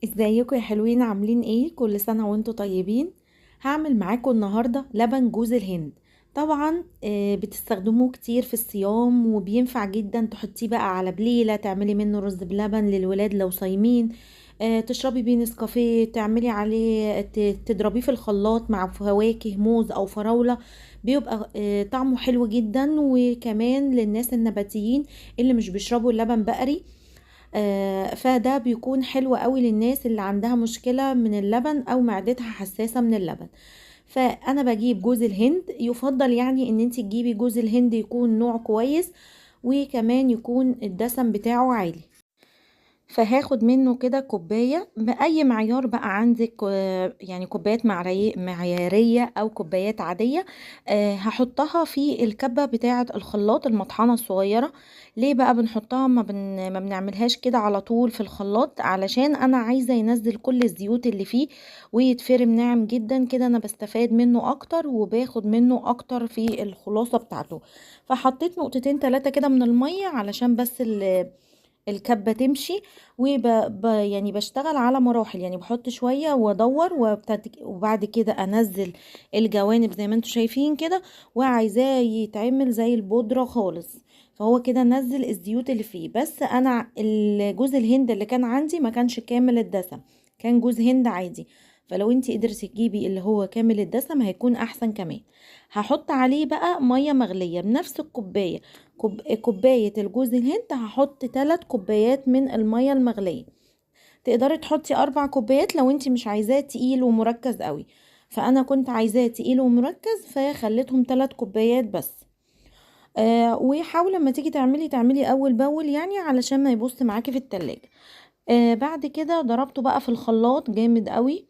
ازيكم يا حلوين؟ عاملين ايه؟ كل سنة وانتم طيبين. هعمل معاكم النهاردة لبن جوز الهند. طبعا بتستخدموه كتير في الصيام وبينفع جدا. تحطيه بقى على بليلة، تعملي منه رز بلبن للولاد لو صايمين. تشربي بيه نسكافيه، تعملي عليه تضربيه في الخلاط مع فواكه موز او فراولة. بيبقى طعمه حلو جدا، وكمان للناس النباتيين اللي مش بيشربوا اللبن بقري. فده بيكون حلو قوي للناس اللي عندها مشكلة من اللبن او معدتها حساسة من اللبن. فانا بجيب جوز الهند. يفضل يعني ان انت تجيبي جوز الهند يكون نوع كويس، وكمان يكون الدسم بتاعه عالي. فهاخد منه كده كوباية بأي معيار بقى عندك، يعني كوبايات معيارية أو كوبايات عادية. هحطها في الكبة بتاعة الخلاط، المطحنة الصغيرة. ليه بقى بنحطها؟ ما بنعملهاش كده على طول في الخلاط، علشان أنا عايزة ينزل كل الزيوت اللي فيه ويتفرم ناعم جدا كده. أنا بستفاد منه أكتر وباخد منه أكتر في الخلاصة بتاعته. فحطيت نقطتين تلاتة كده من المية علشان بس الكبة تمشي. يعني بشتغل على مراحل، يعني بحط شوية وادور وبعد كده انزل الجوانب زي ما انتوا شايفين كده. وعايزاه يتعمل زي البودرة خالص. فهو كده نزل الزيوت اللي فيه. بس انا الجوز الهند اللي كان عندي ما كانش كامل الدسم، كان جوز هند عادي. فلو انتي قدرتي تجيبي اللي هو كامل الدسم هيكون احسن كمان. هحط عليه بقى مية مغلية بنفس الكوباية. كوباية الجوز الهند هحط 3 كوبايات من المية المغلية. تقدري تحطي 4 كوبايات لو انتي مش عايزاه تقيل ومركز قوي. فانا كنت عايزاه تقيل ومركز فخليتهم 3 كوبايات بس. وحاولي لما تيجي تعملي اول باول، يعني علشان ما يبص معاكي في التلاجة. بعد كده ضربته بقى في الخلاط جامد قوي.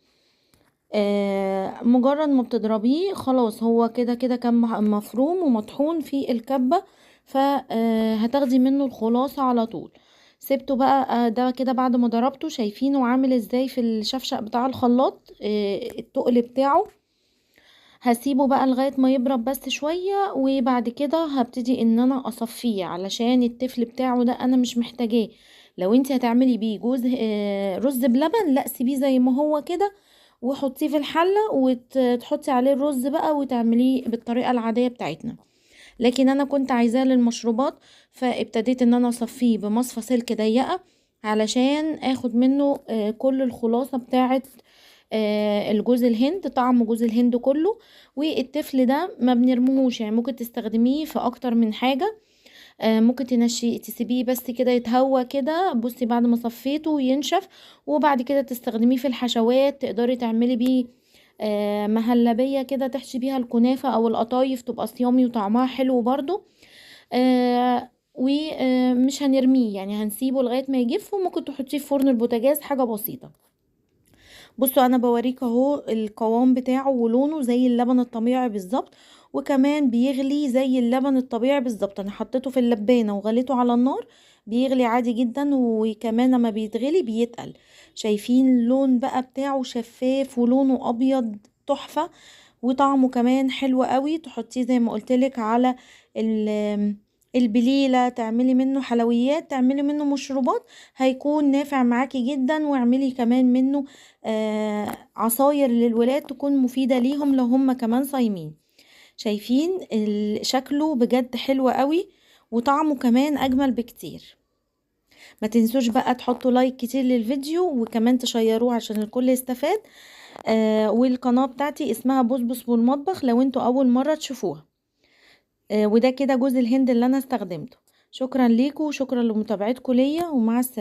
مجرد ما بتضربيه خلاص هو كده كده كان مفروم ومطحون في الكبة. فهتاخدي منه الخلاصة على طول. سبته بقى ده كده بعد ما ضربته. شايفينه عامل ازاي في الشفشق بتاع الخلاط؟ التقل بتاعه. هسيبه بقى لغاية ما يبرد بس شوية، وبعد كده هبتدي ان انا اصفيه علشان التفل بتاعه ده انا مش محتاجاه. لو انت هتعملي بيه جوز رز بلبن، لا سيبيه زي ما هو كده وحطيه في الحلة وتحطي عليه الرز بقى وتعمليه بالطريقة العادية بتاعتنا. لكن انا كنت عايزاه للمشروبات، فابتديت ان انا اصفيه بمصفى سلك ضيقة علشان اخد منه كل الخلاصة بتاعت الجوز الهند، طعم جوز الهند كله. والتفل ده ما بنرموهوش، يعني ممكن تستخدميه في اكتر من حاجة. ممكن تسيبيه بس كده يتهوى كده. بصي بعد ما صفيته وينشف، وبعد كده تستخدميه في الحشوات. تقدري تعملي بيه مهلبية كده تحشي بيها الكنافة او القطايف، تبقى صيامي وطعمها حلو برضو. ومش هنرميه، يعني هنسيبه لغاية ما يجف، وممكن تحطيه في فرن البوتاجاز حاجة بسيطة. بصوا انا بوريك اهو القوام بتاعه ولونه زي اللبن الطبيعي بالظبط. وكمان بيغلي زي اللبن الطبيعي بالظبط. انا حطيته في اللبانة وغليته على النار، بيغلي عادي جدا. وكمان لما بيتغلي بيتقل. شايفين اللون بقى بتاعه شفاف ولونه ابيض تحفة. وطعمه كمان حلو قوي. تحطيه زي ما قلتلك على البليلة، تعملي منه حلويات، تعملي منه مشروبات. هيكون نافع معاكي جدا. واعملي كمان منه عصاير للولاد تكون مفيدة ليهم لو هم كمان صايمين. شايفين شكله بجد حلو قوي، وطعمه كمان اجمل بكتير. ما تنسوش بقى تحطوا لايك كتير للفيديو، وكمان تشيروه عشان الكل يستفاد. والقناة بتاعتي اسمها بصبص والمطبخ لو انتوا اول مرة تشوفوها. وده كده جوز الهند اللي انا استخدمته. شكرا ليكم وشكرا لمتابعتكم ليا، ومع السلامة.